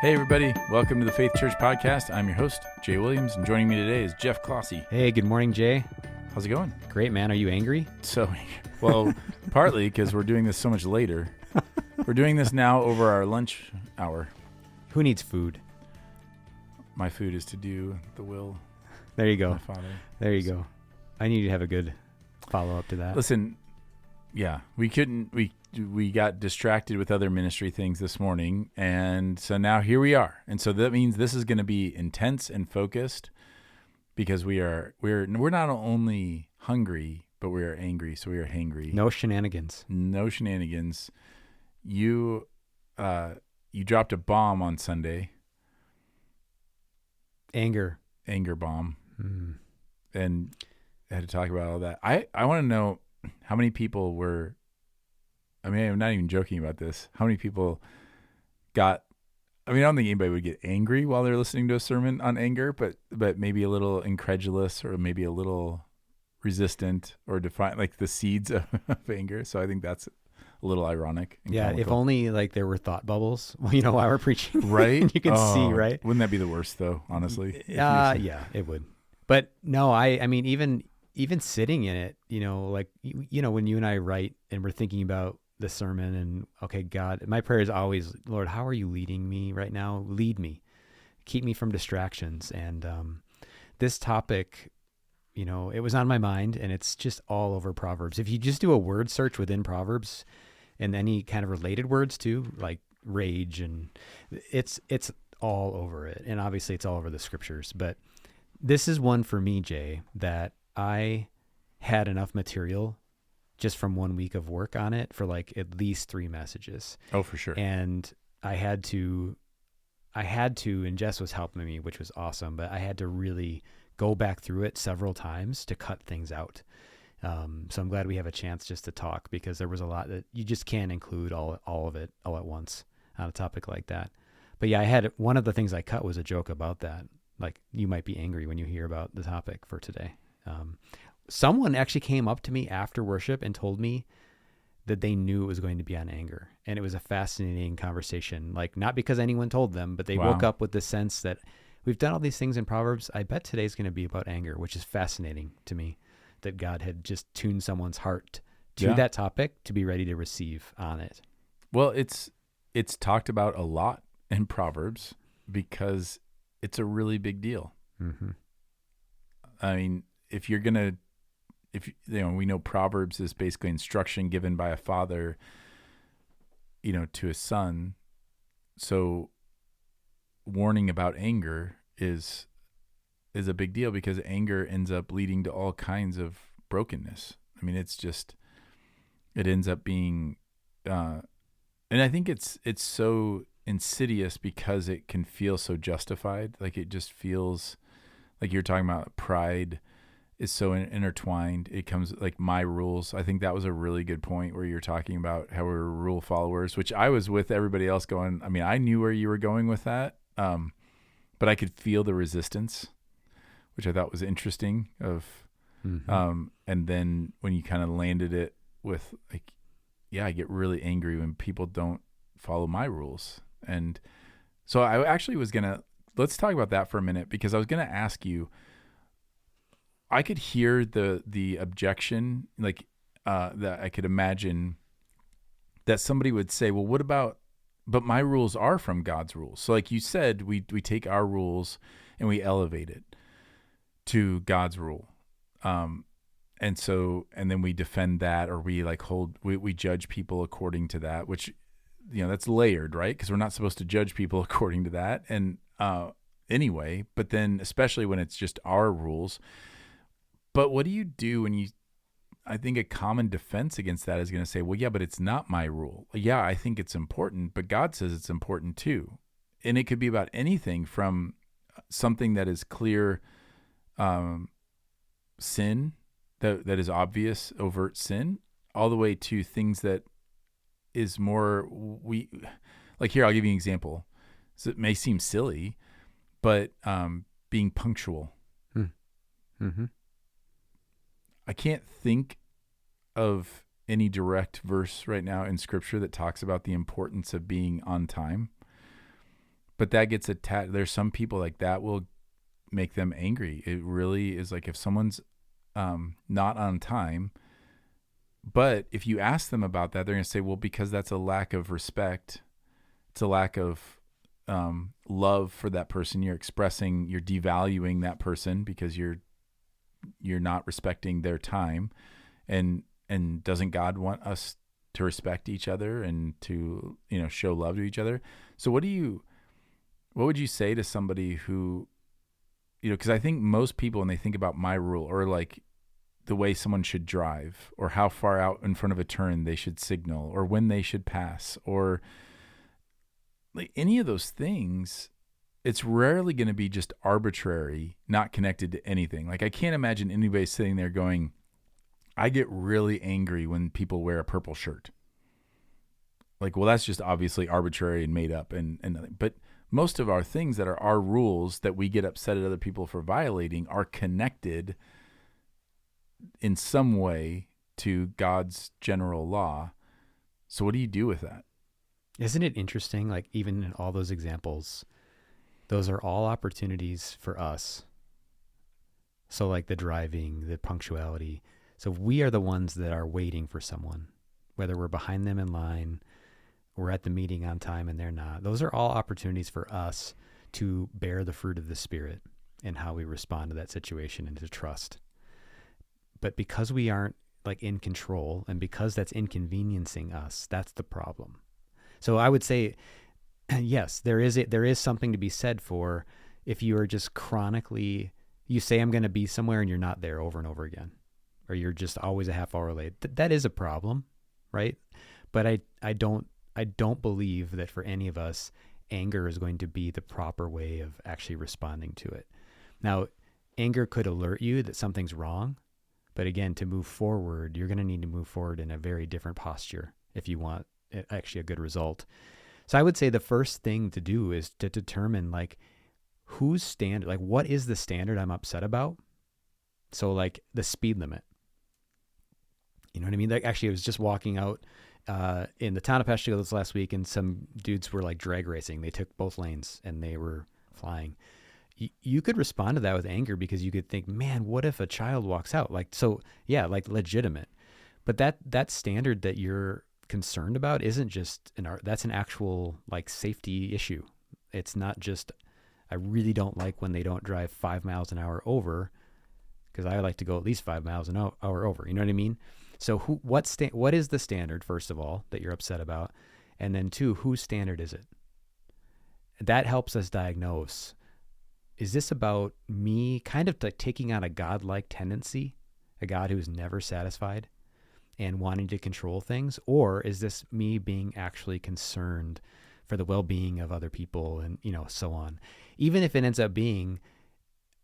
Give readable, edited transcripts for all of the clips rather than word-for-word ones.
Hey, everybody. Welcome to the Faith Church Podcast. I'm your host, Jay Williams, and joining me today is Jeff Clossy. Hey, good morning, Jay. How's it going? Great, man. Are you angry? Well, partly because we're doing this so much later. We're doing this now over our lunch hour. Who needs food? My food is to do the will There you of go. my Father. There you go. I need to have a good follow-up to that. Listen, yeah, we got distracted with other ministry things this morning, and so now here we are. And so that means this is going to be intense and focused because we're not only hungry, but we are angry, so we are hangry. No shenanigans. No shenanigans. You dropped a bomb on Sunday. Anger. Anger bomb. Mm. And I had to talk about all that. I want to know how many people were, I mean, I'm not even joking about this. How many people I don't think anybody would get angry while they're listening to a sermon on anger, but maybe a little incredulous or maybe a little resistant or defiant, like the seeds of anger. So I think that's a little ironic. And Yeah, comical. if only like there were thought bubbles, well, while we're preaching. Right? You can see, right? Wouldn't that be the worst though, honestly? Yeah, it would. But no, I mean, even sitting in it, like, when you and I write and we're thinking about the sermon and, okay, God, my prayer is always, Lord, how are you leading me right now? Lead me, keep me from distractions. And this topic, it was on my mind, and it's just all over Proverbs. If you just do a word search within Proverbs and any kind of related words too, like rage, and it's all over it. And obviously it's all over the scriptures, but this is one for me, Jay, that I had enough material just from 1 week of work on it for like at least 3 messages. Oh, for sure. And I had to, and Jess was helping me, which was awesome, but I had to really go back through it several times to cut things out. So I'm glad we have a chance just to talk, because there was a lot that you just can't include all of it all at once on a topic like that. But yeah, one of the things I cut was a joke about that. Like, you might be angry when you hear about the topic for today. Someone actually came up to me after worship and told me that they knew it was going to be on anger. And it was a fascinating conversation. Like, not because anyone told them, but they woke up with the sense that we've done all these things in Proverbs. I bet today's going to be about anger, which is fascinating to me, that God had just tuned someone's heart to that topic to be ready to receive on it. Well, it's talked about a lot in Proverbs because it's a really big deal. Mm-hmm. I mean, we know Proverbs is basically instruction given by a father, to his son. So warning about anger is a big deal, because anger ends up leading to all kinds of brokenness. I mean, it ends up being, and I think it's so insidious because it can feel so justified. Like, it just feels like you're talking about pride is so intertwined. It comes like my rules. I think that was a really good point where you're talking about how we're rule followers, which I was with everybody else going, I mean, I knew where you were going with that. But I could feel the resistance, which I thought was interesting and then when you kind of landed it with like, yeah, I get really angry when people don't follow my rules. And so I actually was let's talk about that for a minute, because I was going to ask you, I could hear the objection, like, that I could imagine that somebody would say, well, what about, but my rules are from God's rules. So like you said, we take our rules and we elevate it to God's rule. And then we defend that, or we we judge people according to that, which, that's layered, right? Because we're not supposed to judge people according to that. And anyway, but then especially when it's just our rules. But what do you do when I think a common defense against that is going to say, well, yeah, but it's not my rule. Yeah, I think it's important, but God says it's important too. And it could be about anything from something that is clear sin, that is obvious, overt sin, all the way to things that is more, here, I'll give you an example. So it may seem silly, but being punctual. Mm-hmm. I can't think of any direct verse right now in Scripture that talks about the importance of being on time. but that gets attached. There's some people like that will make them angry. It really is like if someone's not on time, but if you ask them about that, they're going to say, well, because that's a lack of respect. It's a lack of love for that person. You're devaluing that person because you're not respecting their time. And doesn't God want us to respect each other and to, show love to each other? So what would you say to somebody who, because I think most people, when they think about my rule or like the way someone should drive or how far out in front of a turn they should signal or when they should pass or like any of those things, it's rarely going to be just arbitrary, not connected to anything. Like I can't imagine anybody sitting there going, I get really angry when people wear a purple shirt. Like, well, that's just obviously arbitrary and made up. But most of our things that are our rules that we get upset at other people for violating are connected in some way to God's general law. So what do you do with that? Isn't it interesting? Like even in all those examples, those are all opportunities for us. So like the driving, the punctuality. So we are the ones that are waiting for someone, whether we're behind them in line, we're at the meeting on time and they're not. Those are all opportunities for us to bear the fruit of the Spirit and how we respond to that situation and to trust. But because we aren't like in control and because that's inconveniencing us, that's the problem. So I would say, yes, there is something to be said for if you are just chronically, you say I'm going to be somewhere and you're not there over and over again, or you're just always a half hour late. That is a problem, right? But I don't believe that for any of us, anger is going to be the proper way of actually responding to it. Now, anger could alert you that something's wrong, but again, to move forward, you're going to need to move forward in a very different posture if you want actually a good result. So I would say the first thing to do is to determine like whose standard, like what is the standard I'm upset about? So like the speed limit. You know what I mean? Like actually I was just walking out in the town of Peshtigo this last week and some dudes were like drag racing. They took both lanes and they were flying. You could respond to that with anger because you could think, man, what if a child walks out? Like, so yeah, like legitimate. But that standard that you're concerned about isn't just that's an actual like safety issue. It's not just, I really don't like when they don't drive 5 miles an hour over because I like to go at least 5 miles an hour over. You know what I mean? So what is the standard, first of all, that you're upset about? And then two, whose standard is it? That helps us diagnose. Is this about me kind of like taking on a godlike tendency, a God who's never satisfied and wanting to control things? Or is this me being actually concerned for the well-being of other people and, so on? Even if it ends up being,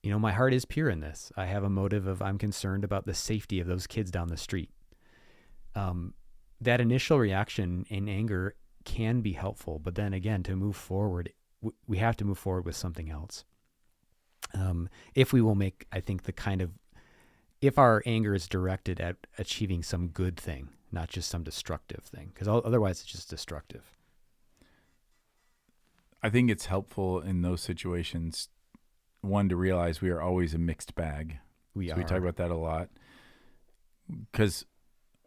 my heart is pure in this. I have a motive of I'm concerned about the safety of those kids down the street. That initial reaction in anger can be helpful, but then again, to move forward, we have to move forward with something else. If we will make, I think if our anger is directed at achieving some good thing, not just some destructive thing, because otherwise it's just destructive. I think it's helpful in those situations, one, to realize we are always a mixed bag. We talk about that a lot. Because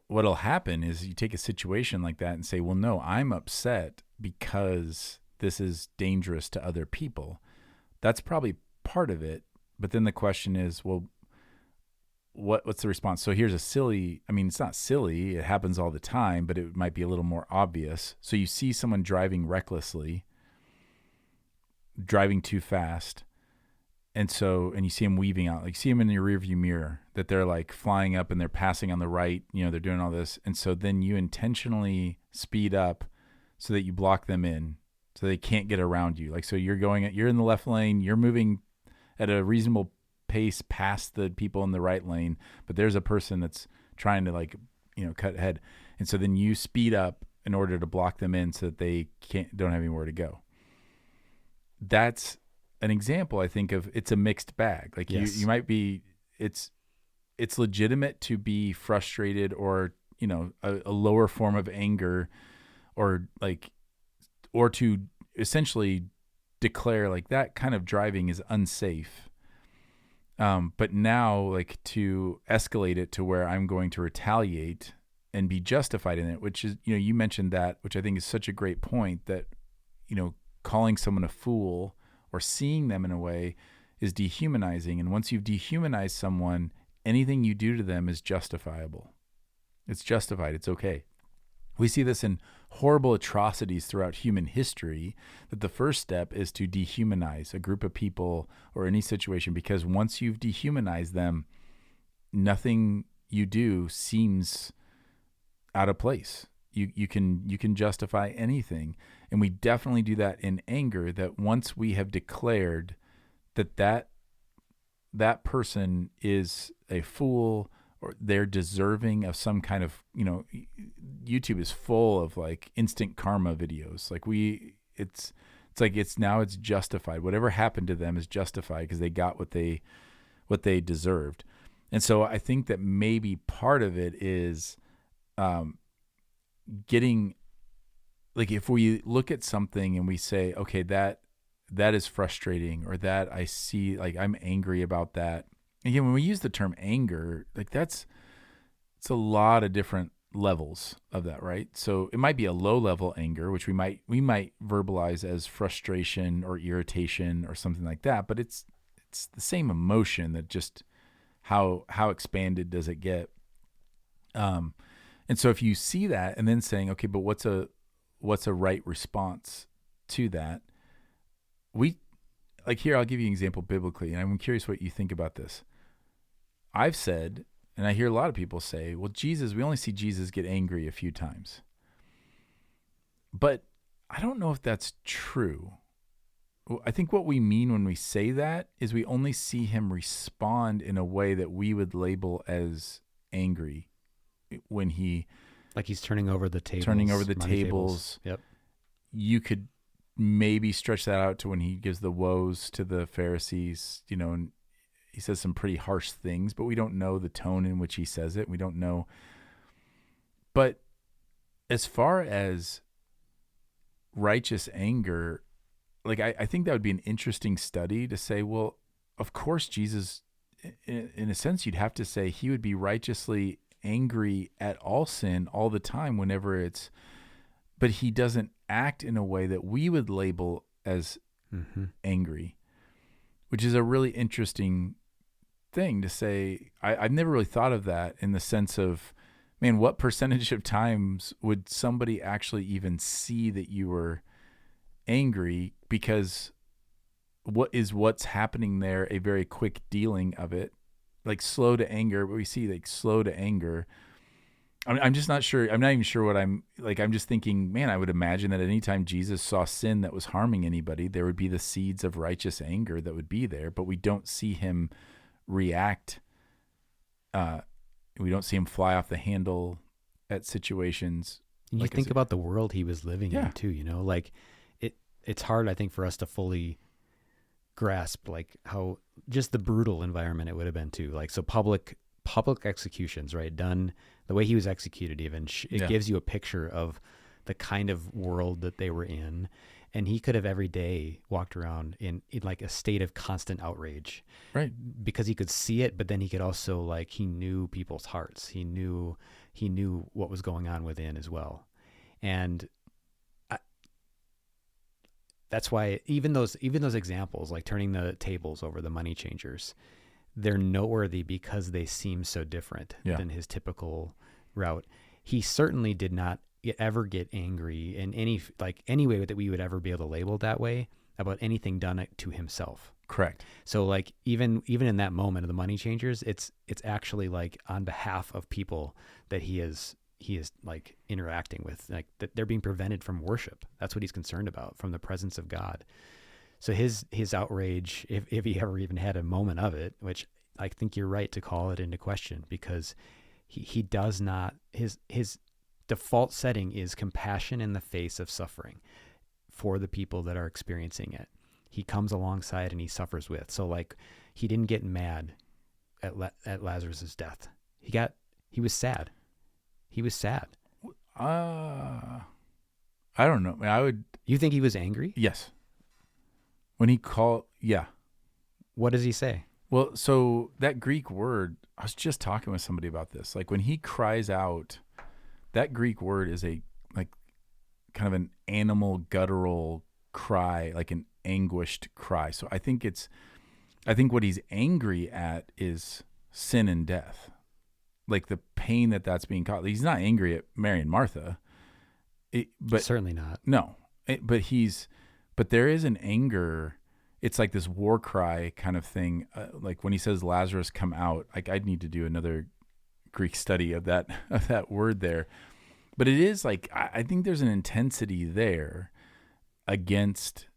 what'll happen is you take a situation like that and say, well, no, I'm upset because this is dangerous to other people. That's probably part of it. But then the question is, well, what's the response? So here's it's not silly. It happens all the time, but it might be a little more obvious. So you see someone driving recklessly, driving too fast. And you see them weaving out, like you see them in your rearview mirror, that they're like flying up and they're passing on the right, they're doing all this. And so then you intentionally speed up so that you block them in so they can't get around you. Like, so you're in the left lane, you're moving at a reasonable pace past the people in the right lane, but there's a person that's trying to cut ahead. And so then you speed up in order to block them in so that they don't have anywhere to go. That's an example, I think, of it's a mixed bag. Like yes. you might be, it's legitimate to be frustrated or, a lower form of anger or to essentially declare like that kind of driving is unsafe. But now, like, to escalate it to where I'm going to retaliate and be justified in it, which is, you mentioned that, which I think is such a great point, that, calling someone a fool or seeing them in a way is dehumanizing. And once you've dehumanized someone, anything you do to them is justifiable. It's justified. It's okay. We see this in horrible atrocities throughout human history, that the first step is to dehumanize a group of people or any situation, because once you've dehumanized them, nothing you do seems out of place. You can justify anything. And we definitely do that in anger, that once we have declared that person is a fool, or they're deserving of some kind of, YouTube is full of like instant karma videos. Like it's justified. Whatever happened to them is justified because they got what they deserved. And so I think that maybe part of it is getting, like, if we look at something and we say, okay, that is frustrating, or that I see, like, I'm angry about that. Again, when we use the term anger, like, it's a lot of different levels of that, right? So it might be a low level anger, which we might verbalize as frustration or irritation or something like that, but it's the same emotion, that just how expanded does it get? And so if you see that and then saying, okay, but what's a right response to that? Here, I'll give you an example biblically, and I'm curious what you think about this. I've said, and I hear a lot of people say, well, we only see Jesus get angry a few times. But I don't know if that's true. I think what we mean when we say that is we only see him respond in a way that we would label as angry, when he's turning over the tables. Tables. Yep. You could maybe stretch that out to when he gives the woes to the Pharisees, and he says some pretty harsh things, but we don't know the tone in which he says it. We don't know. But as far as righteous anger, like, I think that would be an interesting study to say, well, of course, Jesus, in a sense, you'd have to say he would be righteously angry at all sin all the time but he doesn't act in a way that we would label as angry, which is a really interesting thing to say. I've never really thought of that in the sense of, man, what percentage of times would somebody actually even see that you were angry? Because what's happening there a very quick dealing of it, like slow to anger, but we see like slow to anger. I'm just not sure. I'm not even sure what I'm just thinking, man, I would imagine that anytime Jesus saw sin that was harming anybody, there would be the seeds of righteous anger that would be there, but we don't see him react. We don't see him fly off the handle at situations. You think about the world he was living in too, like it's hard, I think, for us to fully grasp like how just the brutal environment it would have been too. Like, so public executions, right? Done the way he was executed, even it gives you a picture of the kind of world that they were in. And he could have every day walked around in like a state of constant outrage, right? Because he could see it, but then he could also, like, he knew people's hearts. He knew what was going on within as well. And that's why even those examples, like turning the tables over the money changers, they're noteworthy because they seem so different than his typical route. He certainly did not ever get angry in any way that we would ever be able to label that way about anything done to himself. Correct. So like even in that moment of the money changers, it's actually like on behalf of people that he is like interacting with, like that they're being prevented from worship. That's what he's concerned about, from the presence of God. So his outrage, if he ever even had a moment of it, which I think you're right to call it into question, because he does not, his default setting is compassion in the face of suffering for the people that are experiencing it. He comes alongside and he suffers with. So like, he didn't get mad at Lazarus's death. He was sad. He was sad. I don't know. I would. You think he was angry? Yes. When he called, yeah. What does he say? Well, so that Greek word, I was just talking with somebody about this. Like when he cries out, that Greek word is a like kind of an animal guttural cry, like an anguished cry. So I think what he's angry at is sin and death, like the pain that's being caused. He's not angry at Mary and Martha, but certainly not. No, but there is an anger. It's like this war cry kind of thing. Like when he says Lazarus come out, like I'd need to do another Greek study of that word there. But it is like, I think there's an intensity there against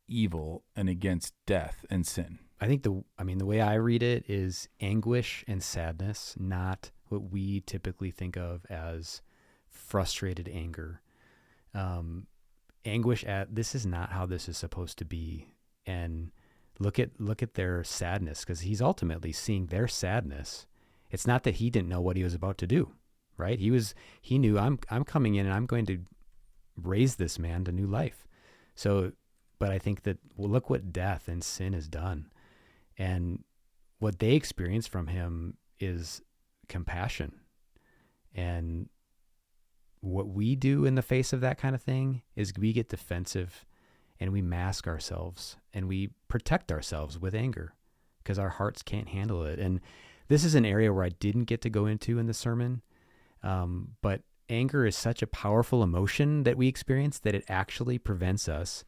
evil and against death and sin. I think the way I read it is anguish and sadness, not what we typically think of as frustrated anger. Anguish at, this is not how this is supposed to be. And look at their sadness, because he's ultimately seeing their sadness. It's not that he didn't know what he was about to do, right? He knew, I'm coming in and I'm going to raise this man to new life. So, but I think that, well, look what death and sin has done. And what they experience from him is compassion. And what we do in the face of that kind of thing is we get defensive and we mask ourselves and we protect ourselves with anger because our hearts can't handle it. And this is an area where I didn't get to go into in the sermon. But anger is such a powerful emotion that we experience that it actually prevents us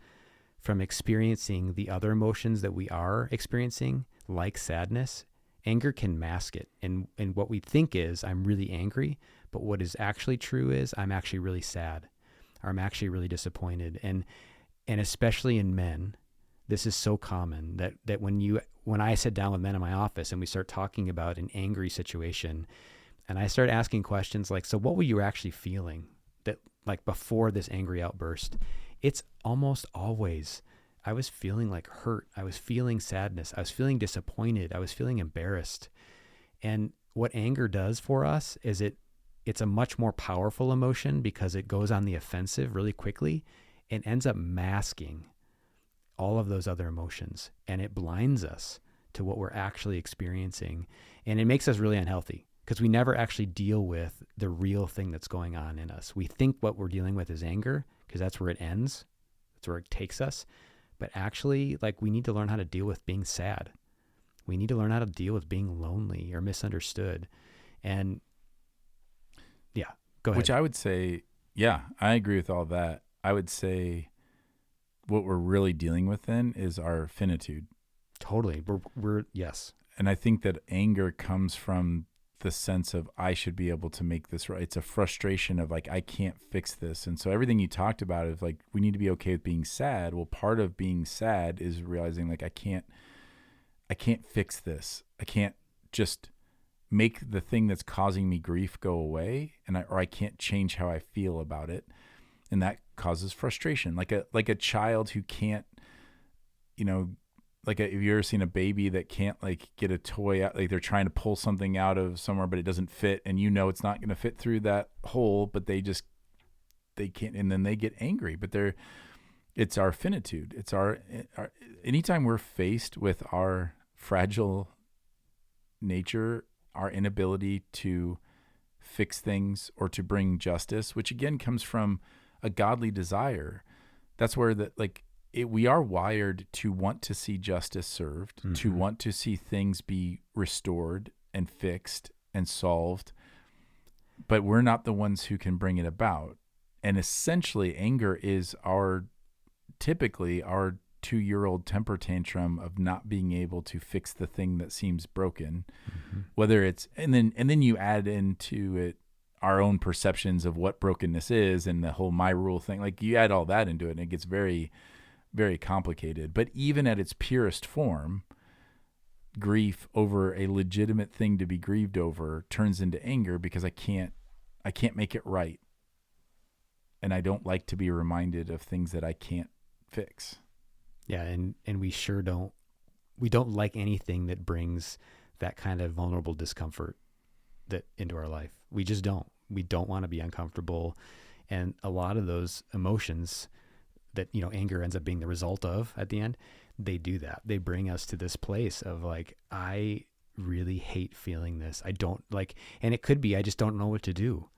from experiencing the other emotions that we are experiencing, like sadness. Anger can mask it. And what we think is, I'm really angry, but what is actually true is I'm actually really sad, or I'm actually really disappointed. And especially in men, this is so common that when I sit down with men in my office and we start talking about an angry situation, and I start asking questions like, so what were you actually feeling that like before this angry outburst? It's almost always, I was feeling like hurt. I was feeling sadness. I was feeling disappointed. I was feeling embarrassed. And what anger does for us is it's a much more powerful emotion because it goes on the offensive really quickly and ends up masking all of those other emotions. And it blinds us to what we're actually experiencing. And it makes us really unhealthy because we never actually deal with the real thing that's going on in us. We think what we're dealing with is anger because that's where it ends. That's where it takes us. But actually, like, we need to learn how to deal with being sad. We need to learn how to deal with being lonely or misunderstood. And yeah, go ahead. Which I would say, yeah, I agree with all that. I would say what we're really dealing with then is our finitude. Totally. We're yes. And I think that anger comes from the sense of I should be able to make this right. It's a frustration of like, I can't fix this. And so everything you talked about is like, we need to be okay with being sad. Well, part of being sad is realizing like, I can't fix this. I can't just make the thing that's causing me grief go away. Or I can't change how I feel about it. And that causes frustration. Like a child who can't, have you ever seen a baby that can't like get a toy out, like they're trying to pull something out of somewhere, but it doesn't fit and it's not going to fit through that hole, but they can't, and then they get angry, but it's our finitude. It's our anytime we're faced with our fragile nature, our inability to fix things or to bring justice, which again comes from a godly desire. That's where we are wired to want to see justice served, mm-hmm. to want to see things be restored and fixed and solved, but we're not the ones who can bring it about. And essentially, anger is typically our 2-year-old temper tantrum of not being able to fix the thing that seems broken, mm-hmm. whether it's, and then you add into it our own perceptions of what brokenness is and the whole my rule thing. Like you add all that into it and it gets very, very complicated. But even at its purest form, grief over a legitimate thing to be grieved over turns into anger because I can't make it right. And I don't like to be reminded of things that I can't fix. Yeah, and we sure don't like anything that brings that kind of vulnerable discomfort into our life. We just don't. We don't want to be uncomfortable. And a lot of those emotions, that, anger ends up being the result of at the end, they do that. They bring us to this place of like, I really hate feeling this. I don't like, and it could be, I just don't know what to do.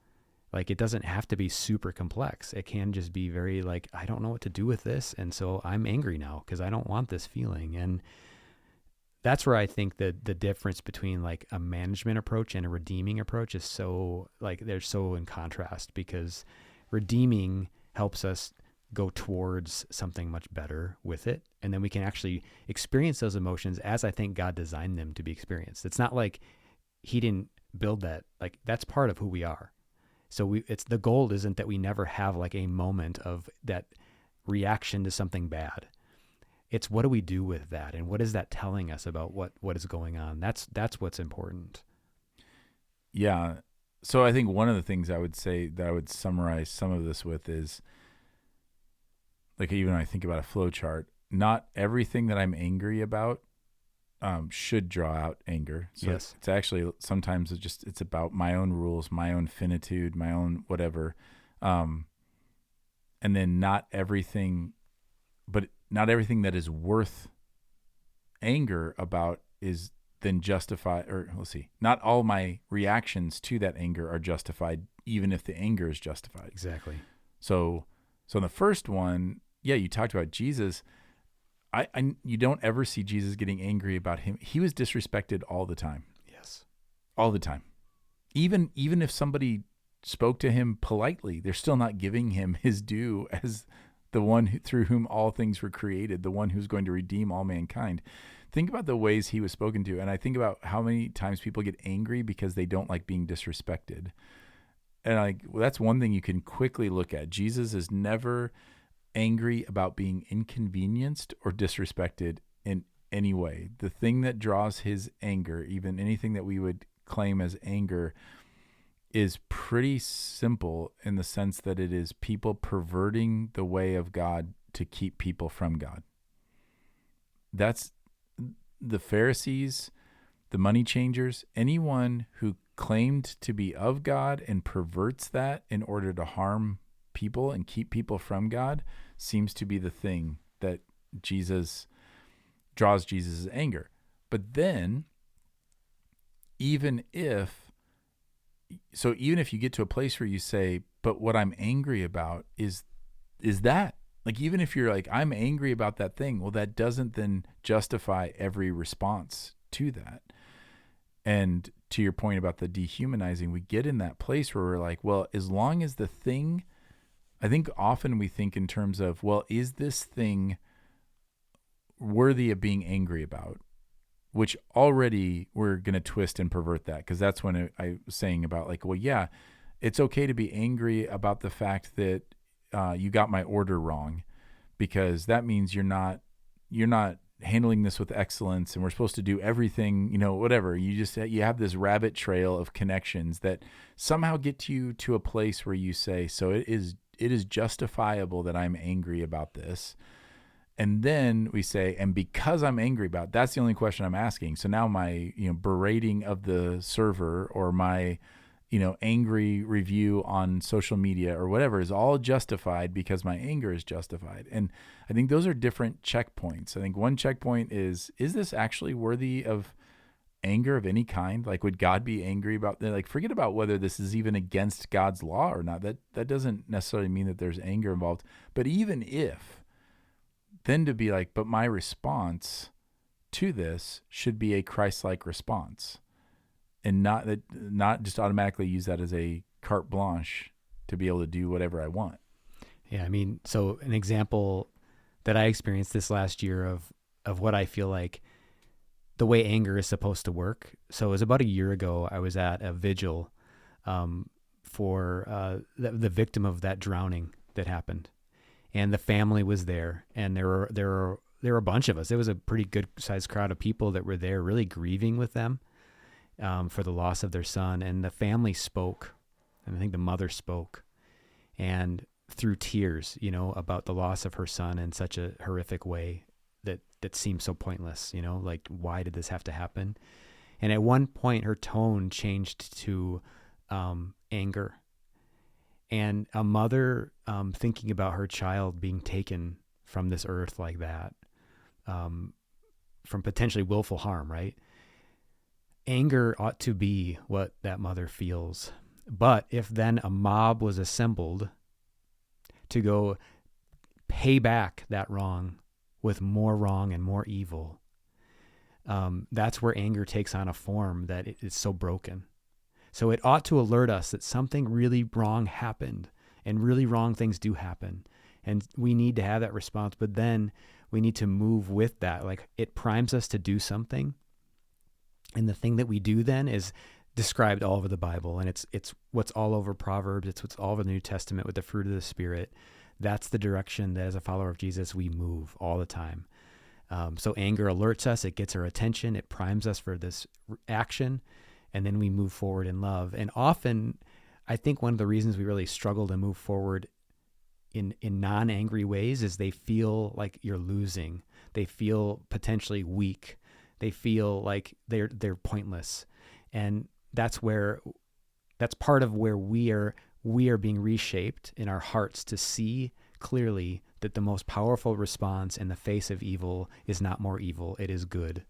Like, it doesn't have to be super complex. It can just be very like, I don't know what to do with this. And so I'm angry now because I don't want this feeling. And that's where I think that the difference between like a management approach and a redeeming approach is so like, they're so in contrast, because redeeming helps us go towards something much better with it. And then we can actually experience those emotions as I think God designed them to be experienced. It's not like he didn't build that. Like, that's part of who we are. So it's the goal isn't that we never have like a moment of that reaction to something bad. It's what do we do with that? And what is that telling us about what is going on? That's what's important. Yeah. So I think one of the things I would say that I would summarize some of this with is, like, even when I think about a flow chart, not everything that I'm angry about should draw out anger. So Yes. it's actually sometimes it's about my own rules, my own finitude, my own whatever. And then not everything that is worth anger about is then justified, or let's see, not all my reactions to that anger are justified, even if the anger is justified. Exactly. So in the first one, yeah, you talked about Jesus. You don't ever see Jesus getting angry about him. He was disrespected all the time. Yes. All the time. Even if somebody spoke to him politely, they're still not giving him his due as the one through whom all things were created, the one who's going to redeem all mankind. Think about the ways he was spoken to, and I think about how many times people get angry because they don't like being disrespected. And that's one thing you can quickly look at. Jesus is never angry about being inconvenienced or disrespected in any way. The thing that draws his anger, even anything that we would claim as anger, is pretty simple in the sense that it is people perverting the way of God to keep people from God. That's the Pharisees, the money changers, anyone who claimed to be of God and perverts that in order to harm people and keep people from God seems to be the thing that draws Jesus' anger. But then, even if you get to a place where you say, but what I'm angry about is that, like, even if you're like, I'm angry about that thing, well, that doesn't then justify every response to that. And to your point about the dehumanizing, we get in that place where we're like, well, as long as the thing, I think often we think in terms of, well, is this thing worthy of being angry about? Which already we're going to twist and pervert that, because that's when I was saying about like, well, yeah, it's okay to be angry about the fact that you got my order wrong, because that means you're not handling this with excellence, and we're supposed to do everything, whatever. You have this rabbit trail of connections that somehow get you to a place where you say, so it is justifiable that I'm angry about this. And then we say, and because I'm angry about it, that's the only question I'm asking. So now my, berating of the server, or my, angry review on social media or whatever is all justified because my anger is justified. And I think those are different checkpoints. I think one checkpoint is this actually worthy of anger of any kind? Like, would God be angry about that? Like, forget about whether this is even against God's law or not. That doesn't necessarily mean that there's anger involved. But even if, then to be like, but my response to this should be a Christ-like response, and not just automatically use that as a carte blanche to be able to do whatever I want. Yeah, I mean, so an example that I experienced this last year of what I feel like the way anger is supposed to work. So it was about a year ago. I was at a vigil for the victim of that drowning that happened. And the family was there, and there were a bunch of us. It was a pretty good sized crowd of people that were there, really grieving with them for the loss of their son. And the family spoke, and I think the mother spoke, and through tears, about the loss of her son in such a horrific way that seemed so pointless. Like, why did this have to happen? And at one point, her tone changed to anger. And a mother thinking about her child being taken from this earth like that, from potentially willful harm, right? Anger ought to be what that mother feels. But if then a mob was assembled to go pay back that wrong with more wrong and more evil, that's where anger takes on a form that is so broken. So it ought to alert us that something really wrong happened, and really wrong things do happen. And we need to have that response, but then we need to move with that. Like, it primes us to do something. And the thing that we do then is described all over the Bible. And it's what's all over Proverbs. It's what's all over the New Testament with the fruit of the Spirit. That's the direction that as a follower of Jesus, we move all the time. So anger alerts us. It gets our attention. It primes us for this action. And then we move forward in love. And often, I think one of the reasons we really struggle to move forward in non-angry ways is they feel like you're losing. They feel potentially weak. They feel like they're pointless. And that's part of where we are being reshaped in our hearts to see clearly that the most powerful response in the face of evil is not more evil, it is good.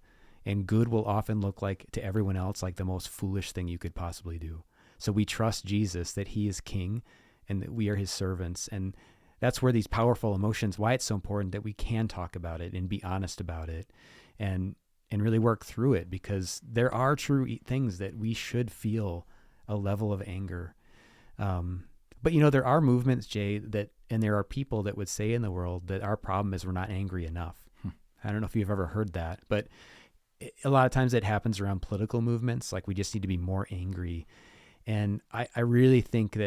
And good will often look like, to everyone else, like the most foolish thing you could possibly do. So we trust Jesus that he is king and that we are his servants. And that's where these powerful emotions, why it's so important that we can talk about it and be honest about it and really work through it, because there are true things that we should feel a level of anger. But, there are movements, Jay, and there are people that would say in the world that our problem is we're not angry enough. I don't know if you've ever heard that, but a lot of times it happens around political movements. Like, we just need to be more angry. And I really think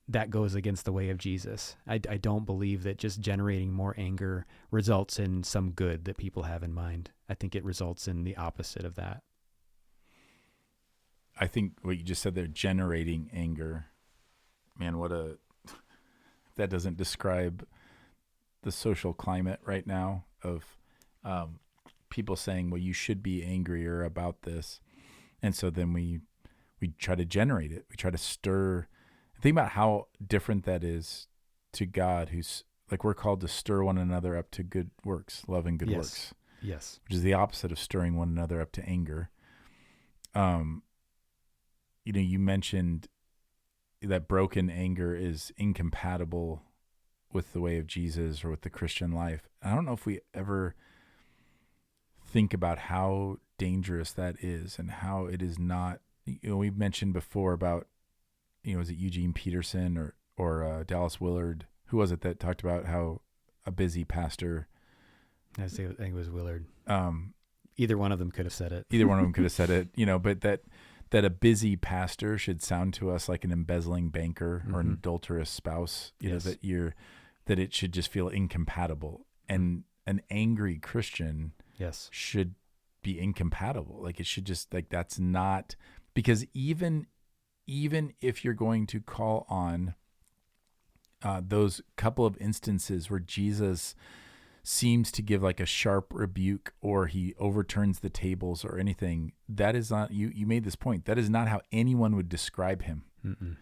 that goes against the way of Jesus. I don't believe that just generating more anger results in some good that people have in mind. I think it results in the opposite of that. I think what you just said there, generating anger, man, that doesn't describe the social climate right now of people saying, well, you should be angrier about this. And so then we try to generate it. We try to stir. Think about how different that is to God, who's like, we're called to stir one another up to good works, love and good works. Yes. Which is the opposite of stirring one another up to anger. You mentioned that broken anger is incompatible with the way of Jesus or with the Christian life. I don't know if we ever think about how dangerous that is and how it is not. We've mentioned before about, was it Eugene Peterson or Dallas Willard? Who was it that talked about how a busy pastor? I think it was Willard. Either one of them could have said it. But that a busy pastor should sound to us like an embezzling banker or an adulterous spouse. That it should just feel incompatible. And an angry Christian should be incompatible. Like, it should just, like, that's not, because even if you're going to call on those couple of instances where Jesus seems to give like a sharp rebuke or he overturns the tables or anything, that is not, you made this point, that is not how anyone would describe him. Mm-mm.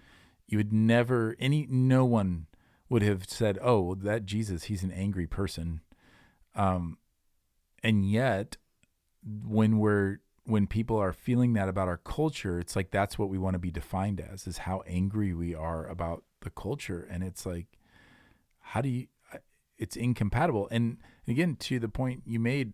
You would never, no one would have said, oh, that Jesus, he's an angry person. And yet when people are feeling that about our culture, it's like, that's what we want to be defined as, is how angry we are about the culture. And it's like, it's incompatible. And again, to the point you made,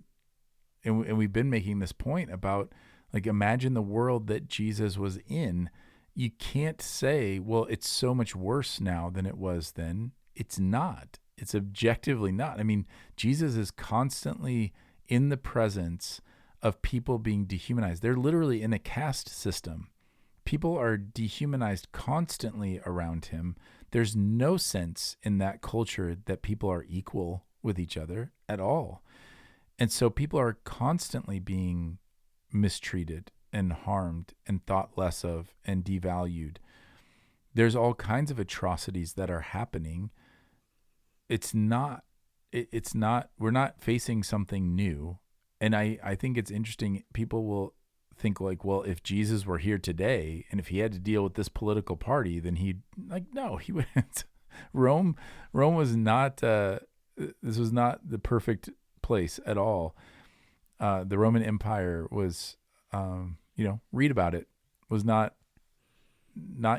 and we've been making this point about, like, imagine the world that Jesus was in. You can't say, well, it's so much worse now than it was then. It's not. It's objectively not. I mean, Jesus is constantly in the presence of people being dehumanized. They're literally in a caste system. People are dehumanized constantly around him. There's no sense in that culture that people are equal with each other at all. And so people are constantly being mistreated and harmed and thought less of and devalued. There's all kinds of atrocities that are happening. We're not facing something new. And I think it's interesting. People will think like, well, if Jesus were here today and if he had to deal with this political party, then he'd like, no, he wouldn't. Rome was not, this was not the perfect place at all. The Roman Empire was, read about it, was not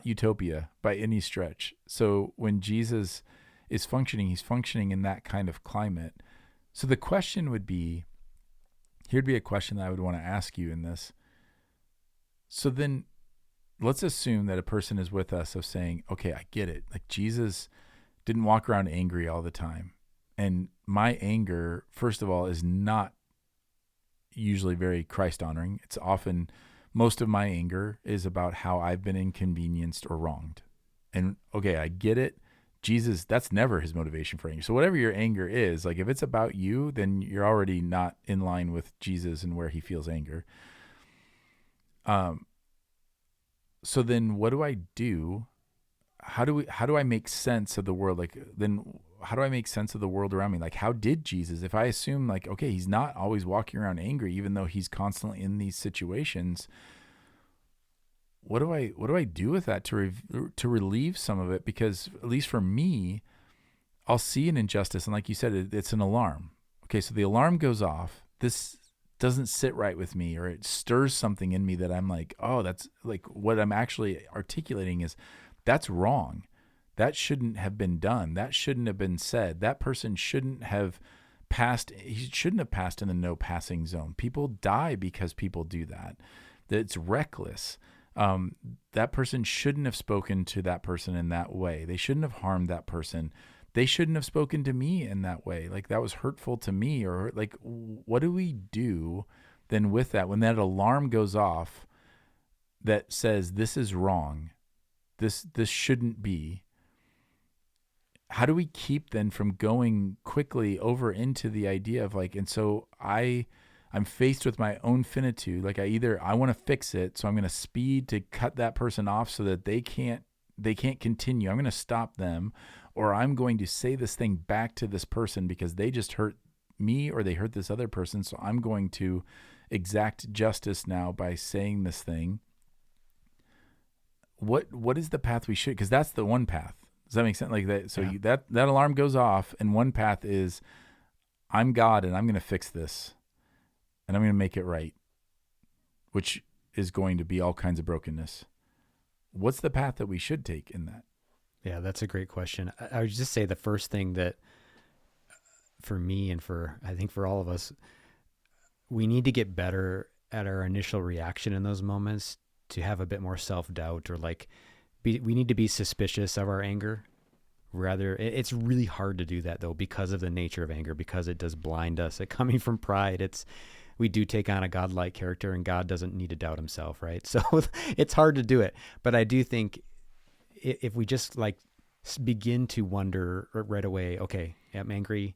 utopia by any stretch. So when Jesus is functioning, he's functioning in that kind of climate. So the question would be, here'd be a question that I would want to ask you in this. So then let's assume that a person is with us of saying, okay, I get it. Like Jesus didn't walk around angry all the time. And my anger, first of all, is not usually very Christ honoring. It's often, most of my anger is about how I've been inconvenienced or wronged. And okay, I get it. Jesus, that's never his motivation for anger. So whatever your anger is, like if it's about you, then you're already not in line with Jesus and where he feels anger. So then what do I do? How do I make sense of the world? Like then how do I make sense of the world around me? Like how did Jesus, if I assume like, okay, he's not always walking around angry, even though he's constantly in these situations, what do I do with that to relieve some of it? Because at least for me, I'll see an injustice. And like you said, it's an alarm. Okay. So the alarm goes off. This doesn't sit right with me, or it stirs something in me that I'm like, oh, that's like what I'm actually articulating is that's wrong. That shouldn't have been done. That shouldn't have been said. That person shouldn't have passed. He shouldn't have passed in the no passing zone. People die because people do that. It's reckless. That person shouldn't have spoken to that person in that way. They shouldn't have harmed that person. They shouldn't have spoken to me in that way. Like that was hurtful to me, or like, what do we do then with that? When that alarm goes off that says, this is wrong, this shouldn't be, how do we keep then from going quickly over into the idea of like, and so I'm faced with my own finitude. Like I want to fix it. So I'm going to speed to cut that person off so that they can't continue. I'm going to stop them, or I'm going to say this thing back to this person because they just hurt me or they hurt this other person. So I'm going to exact justice now by saying this thing. What is the path we should? Because that's the one path. Does that make sense? Like that. So Yeah. that alarm goes off, and one path is I'm God and I'm going to fix this. And I'm going to make it right, which is going to be all kinds of brokenness. What's the path that we should take in that? Yeah, that's a great question. I would just say the first thing that for me and I think for all of us, we need to get better at our initial reaction in those moments, to have a bit more self-doubt, or like we need to be suspicious of our anger. Rather, it's really hard to do that though, because of the nature of anger, because it does blind us. It coming from pride, we do take on a godlike character, and God doesn't need to doubt himself, right? So it's hard to do it. But I do think if we just like begin to wonder right away, okay, I'm angry.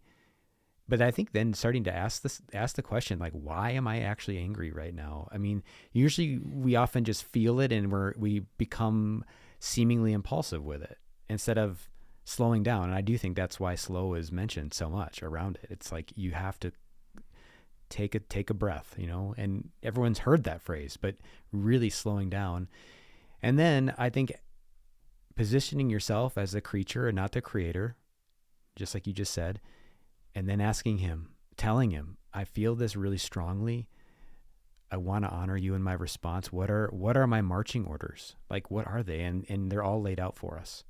But I think then starting to ask the question, like, why am I actually angry right now? I mean, usually we often just feel it and we become seemingly impulsive with it instead of slowing down. And I do think that's why slow is mentioned so much around it. It's like you have to take a breath, and everyone's heard that phrase, but really slowing down. And then I think positioning yourself as the creature and not the creator, just like you just said, and then asking him, telling him, I feel this really strongly. I want to honor you in my response. What are my marching orders? Like, what are they? And they're all laid out for us.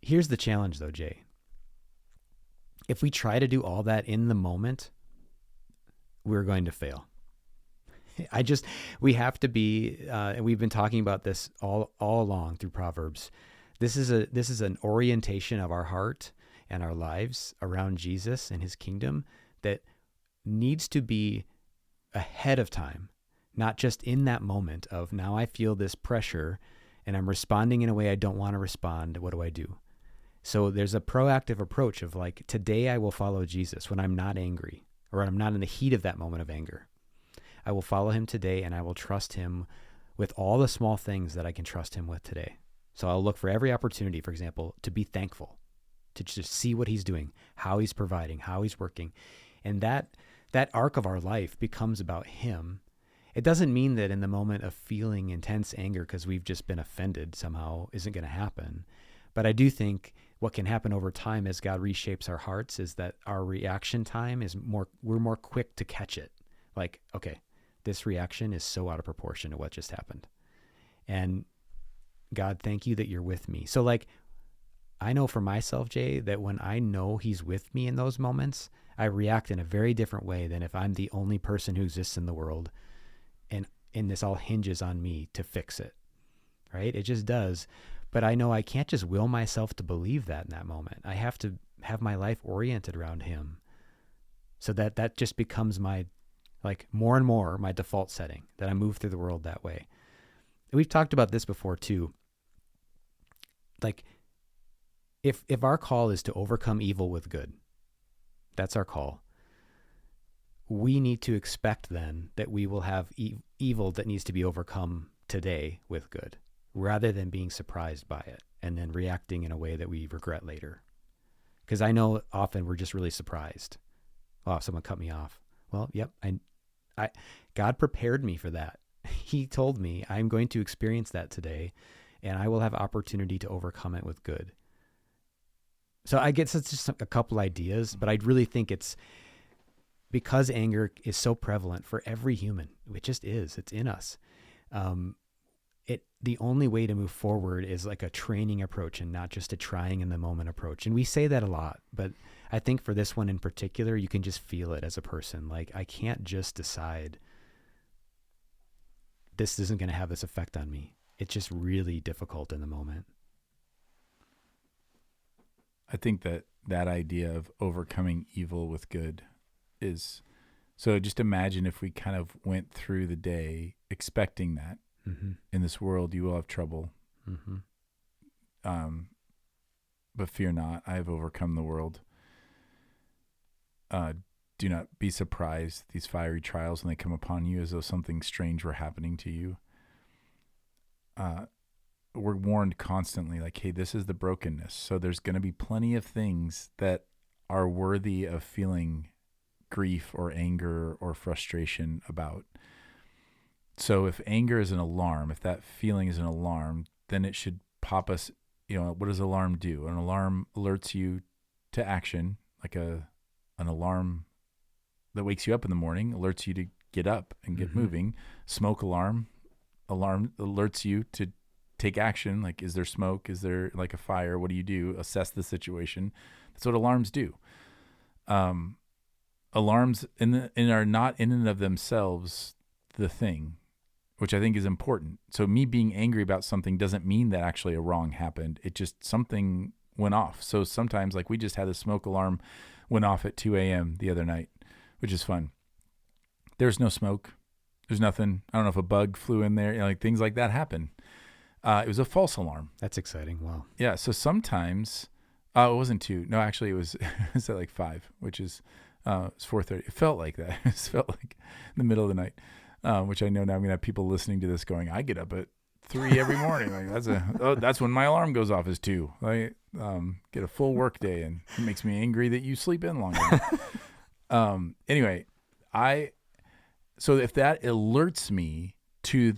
Here's the challenge though, Jay. If we try to do all that in the moment, we're going to fail. We have to be, and we've been talking about this all along through Proverbs. This is an orientation of our heart and our lives around Jesus and his kingdom that needs to be ahead of time, not just in that moment of now I feel this pressure and I'm responding in a way I don't want to respond. What do I do? So there's a proactive approach of like, today I will follow Jesus when I'm not angry, or I'm not in the heat of that moment of anger. I will follow him today, and I will trust him with all the small things that I can trust him with today. So I'll look for every opportunity, for example, to be thankful, to just see what he's doing, how he's providing, how he's working. And that arc of our life becomes about him. It doesn't mean that in the moment of feeling intense anger because we've just been offended somehow isn't going to happen. But I do think what can happen over time as God reshapes our hearts is that our reaction time is we're more quick to catch it. Like, okay, this reaction is so out of proportion to what just happened. And God, thank you that you're with me. So like, I know for myself, Jay, that when I know he's with me in those moments, I react in a very different way than if I'm the only person who exists in the world and this all hinges on me to fix it, right? It just does. But I know I can't just will myself to believe that in that moment. I have to have my life oriented around him so that just becomes my, like more and more my default setting, that I move through the world that way. And we've talked about this before too. Like if our call is to overcome evil with good, that's our call. We need to expect then that we will have evil that needs to be overcome today with good, rather than being surprised by it and then reacting in a way that we regret later. Because I know often we're just really surprised. Oh, someone cut me off. Well, yep, I God prepared me for that. He told me I'm going to experience that today, and I will have opportunity to overcome it with good. So I guess it's just a couple ideas, but I really think it's because anger is so prevalent for every human. It just is. It's in us. The only way to move forward is like a training approach and not just a trying in the moment approach. And we say that a lot, but I think for this one in particular, you can just feel it as a person. Like, I can't just decide this isn't going to have this effect on me. It's just really difficult in the moment. I think that idea of overcoming evil with good is, so just imagine if we kind of went through the day expecting that. Mm-hmm. In this world, you will have trouble. Mm-hmm. But fear not, I have overcome the world. Do not be surprised, these fiery trials, when they come upon you as though something strange were happening to you. We're warned constantly, like, hey, this is the brokenness. So there's going to be plenty of things that are worthy of feeling grief or anger or frustration about. So if anger is an alarm, if that feeling is an alarm, then it should pop us, what does alarm do? An alarm alerts you to action, like an alarm that wakes you up in the morning, alerts you to get up and get moving. Smoke alarm alerts you to take action. Like, is there smoke? Is there like a fire? What do you do? Assess the situation. That's what alarms do. Alarms are not in and of themselves the thing, which I think is important. So me being angry about something doesn't mean that actually a wrong happened. It just, something went off. So sometimes, like, we just had a smoke alarm went off at 2 a.m. the other night, which is fun. There's no smoke. There's nothing. I don't know if a bug flew in there. Like, things like that happen. It was a false alarm. That's exciting. Wow. Yeah. So sometimes, it wasn't 2. No, actually it was, it was at like 5, which is, it's 4:30. It felt like that. It felt like in the middle of the night. Which I know now I'm going to have people listening to this going, I get up at 3 every morning. Like, that's when my alarm goes off is 2. I get a full work day, and it makes me angry that you sleep in long enough. Anyway, so if that alerts me to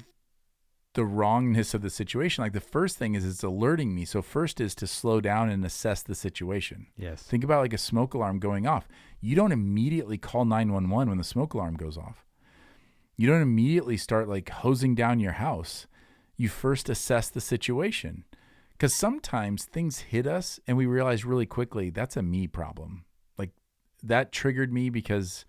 the wrongness of the situation, like, the first thing is it's alerting me. So first is to slow down and assess the situation. Yes. Think about like a smoke alarm going off. You don't immediately call 911 when the smoke alarm goes off. You don't immediately start like hosing down your house. You first assess the situation, because sometimes things hit us and we realize really quickly that's a me problem. Like, that triggered me because,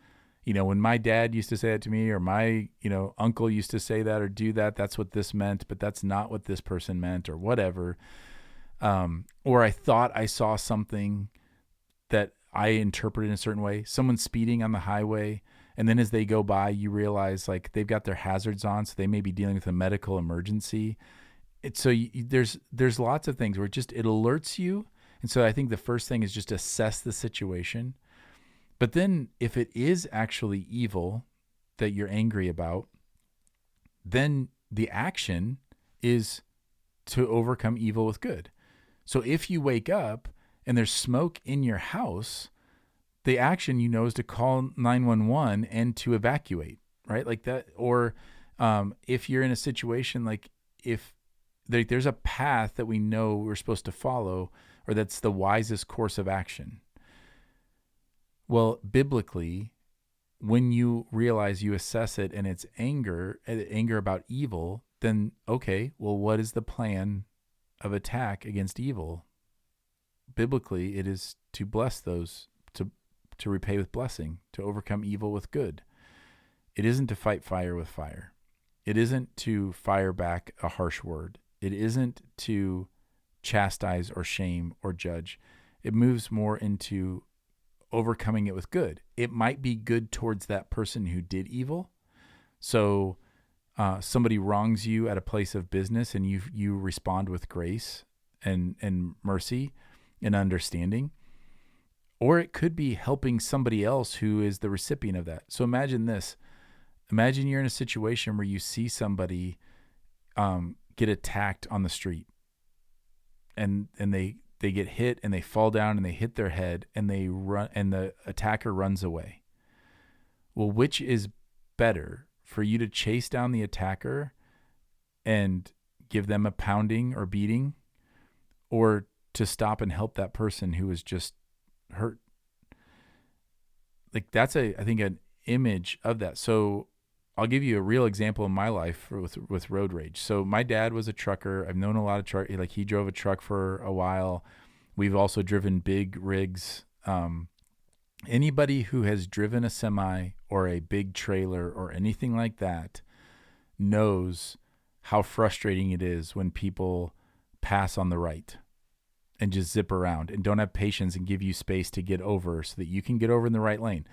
when my dad used to say it to me, or my, uncle used to say that or do that, that's what this meant, but that's not what this person meant, or whatever. Or I thought I saw something that I interpreted in a certain way. Someone speeding on the highway, and then as they go by, you realize like they've got their hazards on, so they may be dealing with a medical emergency. There's lots of things where it alerts you. And so I think the first thing is just assess the situation. But then if it is actually evil that you're angry about, then the action is to overcome evil with good. So if you wake up and there's smoke in your house, the action, is to call 911 and to evacuate, right? Like that. Or If you're in a situation like if there's a path that we know we're supposed to follow, or that's the wisest course of action. Well, biblically, when you realize you assess it and it's anger about evil, then okay, well, what is the plan of attack against evil? Biblically, it is to bless those, to repay with blessing, to overcome evil with good. It isn't to fight fire with fire. It isn't to fire back a harsh word. It isn't to chastise or shame or judge. It moves more into overcoming it with good. It might be good towards that person who did evil. So somebody wrongs you at a place of business and you respond with grace and mercy and understanding. Or it could be helping somebody else who is the recipient of that. So imagine this. Imagine you're in a situation where you see somebody get attacked on the street, and they get hit and they fall down and they hit their head and they run and the attacker runs away. Well, which is better, for you to chase down the attacker and give them a pounding or beating, or to stop and help that person who was just hurt? Like that's I think an image of that. So I'll give you a real example in my life with road rage. So my dad was a trucker. I've known a lot of truck. Like he drove a truck for a while. We've also driven big rigs. Anybody who has driven a semi or a big trailer or anything like that knows how frustrating it is when people pass on the right and just zip around and don't have patience and give you space to get over so that you can get over in the right lane.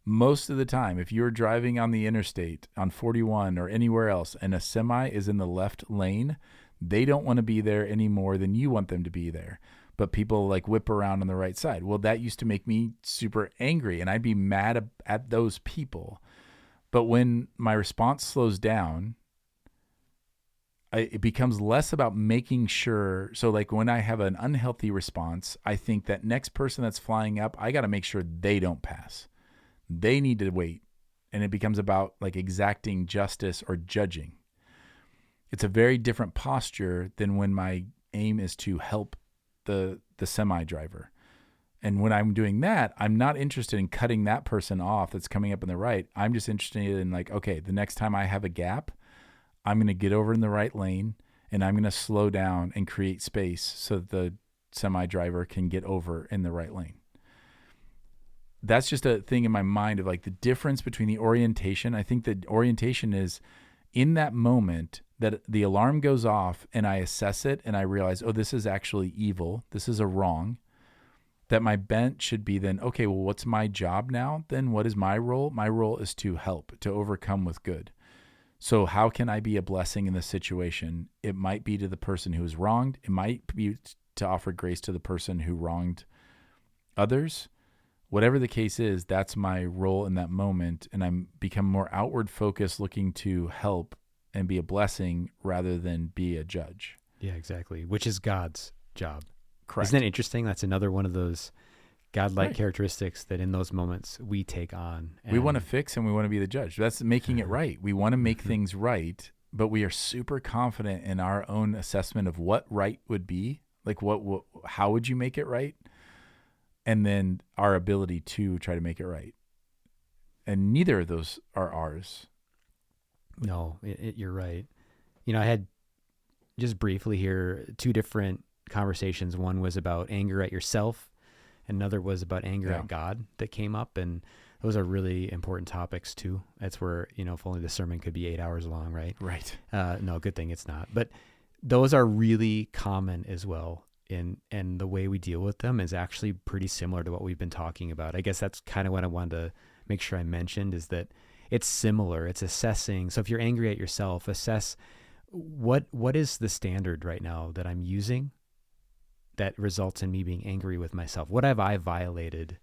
Most of the time, if you're driving on the interstate on 41 or anywhere else and a semi is in the left lane, they don't want to be there any more than you want them to be there. But people like whip around on the right side. Well, that used to make me super angry and I'd be mad at those people. But when my response slows down, it becomes less about making sure. So like when I have an unhealthy response, I think that next person that's flying up, I got to make sure they don't pass. They need to wait. And it becomes about like exacting justice or judging. It's a very different posture than when my aim is to help the semi driver. And when I'm doing that, I'm not interested in cutting that person off that's coming up on the right. I'm just interested in like, okay, the next time I have a gap, I'm going to get over in the right lane and I'm going to slow down and create space so that the semi driver can get over in the right lane. That's just a thing in my mind of like the difference between the orientation. I think the orientation is in that moment that the alarm goes off and I assess it and I realize, oh, this is actually evil. This is a wrong. That my bent should be then, okay, well, what's my job now? Then what is my role? My role is to help, to overcome with good. So how can I be a blessing in this situation? It might be to the person who is wronged. It might be to offer grace to the person who wronged others. Whatever the case is, that's my role in that moment. And I'm become more outward focused, looking to help and be a blessing rather than be a judge. Yeah, exactly. Which is God's job. Correct. Isn't that interesting? That's another one of those godlike characteristics that in those moments we take on. We want to fix and we want to be the judge. That's making it right. We want to make things right, but we are super confident in our own assessment of what right would be. Like how would you make it right? And then our ability to try to make it right. And neither of those are ours. No, you're right. You know, I had just briefly here 2 different conversations. One was about anger at yourself. Another was about anger at God that came up. And those are really important topics too. That's where, you know, if only the sermon could be 8 hours long, right? Right. No, good thing it's not. But those are really common as well. And the way we deal with them is actually pretty similar to what we've been talking about. I guess that's kind of what I wanted to make sure I mentioned, is that it's similar. It's assessing. So if you're angry at yourself, assess what is the standard right now that I'm using that results in me being angry with myself? What have I violated?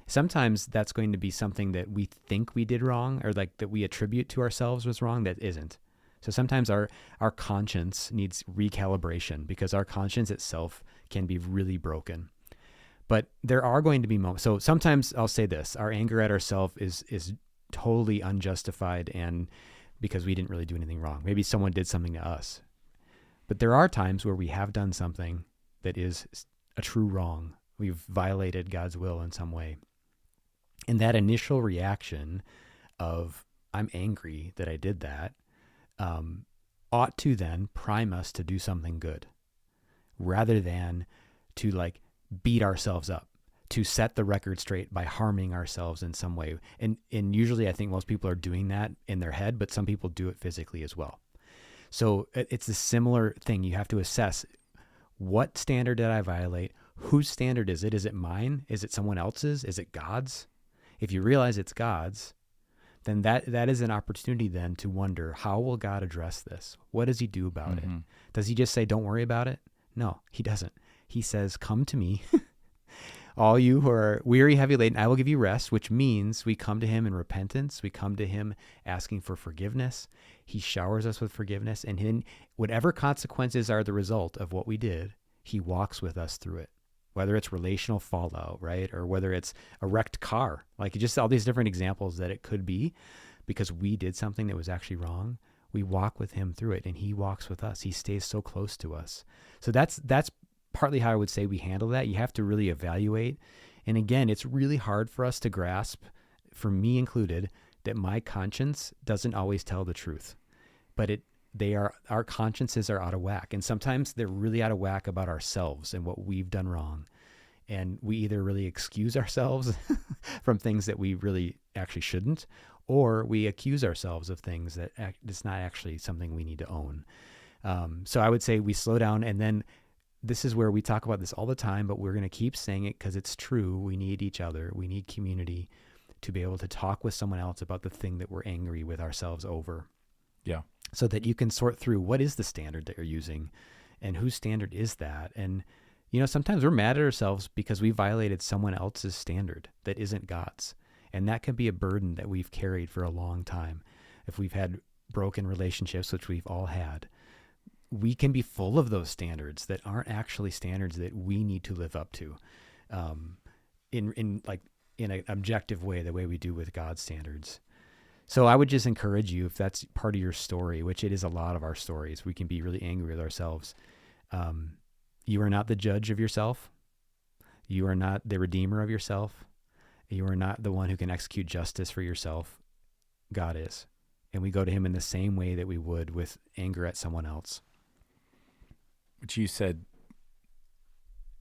Sometimes that's going to be something that we think we did wrong, or like that we attribute to ourselves was wrong, that isn't. So sometimes our conscience needs recalibration, because our conscience itself can be really broken. But there are going to be moments. So sometimes I'll say this, our anger at ourselves is totally unjustified, and because we didn't really do anything wrong. Maybe someone did something to us. But there are times where we have done something that is a true wrong. We've violated God's will in some way. And that initial reaction of, I'm angry that I did that, ought to then prime us to do something good, rather than to like beat ourselves up, to set the record straight by harming ourselves in some way. And usually I think most people are doing that in their head, but some people do it physically as well. So it's a similar thing. You have to assess, what standard did I violate? Whose standard is it? Is it mine? Is it someone else's? Is it God's? If you realize it's God's, then that is an opportunity then to wonder, how will God address this? What does he do about it? Does he just say, don't worry about it? No, he doesn't. He says, come to me, all you who are weary, heavy laden, I will give you rest, which means we come to him in repentance. We come to him asking for forgiveness. He showers us with forgiveness, and in whatever consequences are the result of what we did, he walks with us through it. Whether it's relational fallout, right? Or whether it's a wrecked car, like just all these different examples that it could be, because we did something that was actually wrong. We walk with him through it, and he walks with us. He stays so close to us. So that's partly how I would say we handle that. You have to really evaluate. And again, it's really hard for us to grasp, for me included, that my conscience doesn't always tell the truth, but our consciences are out of whack. And sometimes they're really out of whack about ourselves and what we've done wrong. And we either really excuse ourselves from things that we really actually shouldn't, or we accuse ourselves of things that it's not actually something we need to own. So I would say we slow down, and then this is where we talk about this all the time, but we're going to keep saying it because it's true. We need each other. We need community to be able to talk with someone else about the thing that we're angry with ourselves over. Yeah. So that you can sort through, what is the standard that you're using and whose standard is that? And, sometimes we're mad at ourselves because we violated someone else's standard that isn't God's. And that can be a burden that we've carried for a long time. If we've had broken relationships, which we've all had, we can be full of those standards that aren't actually standards that we need to live up to, in an objective way, the way we do with God's standards. So I would just encourage you, if that's part of your story, which it is a lot of our stories, we can be really angry with ourselves. You are not the judge of yourself. You are not the redeemer of yourself. You are not the one who can execute justice for yourself. God is. And we go to him in the same way that we would with anger at someone else. Which you said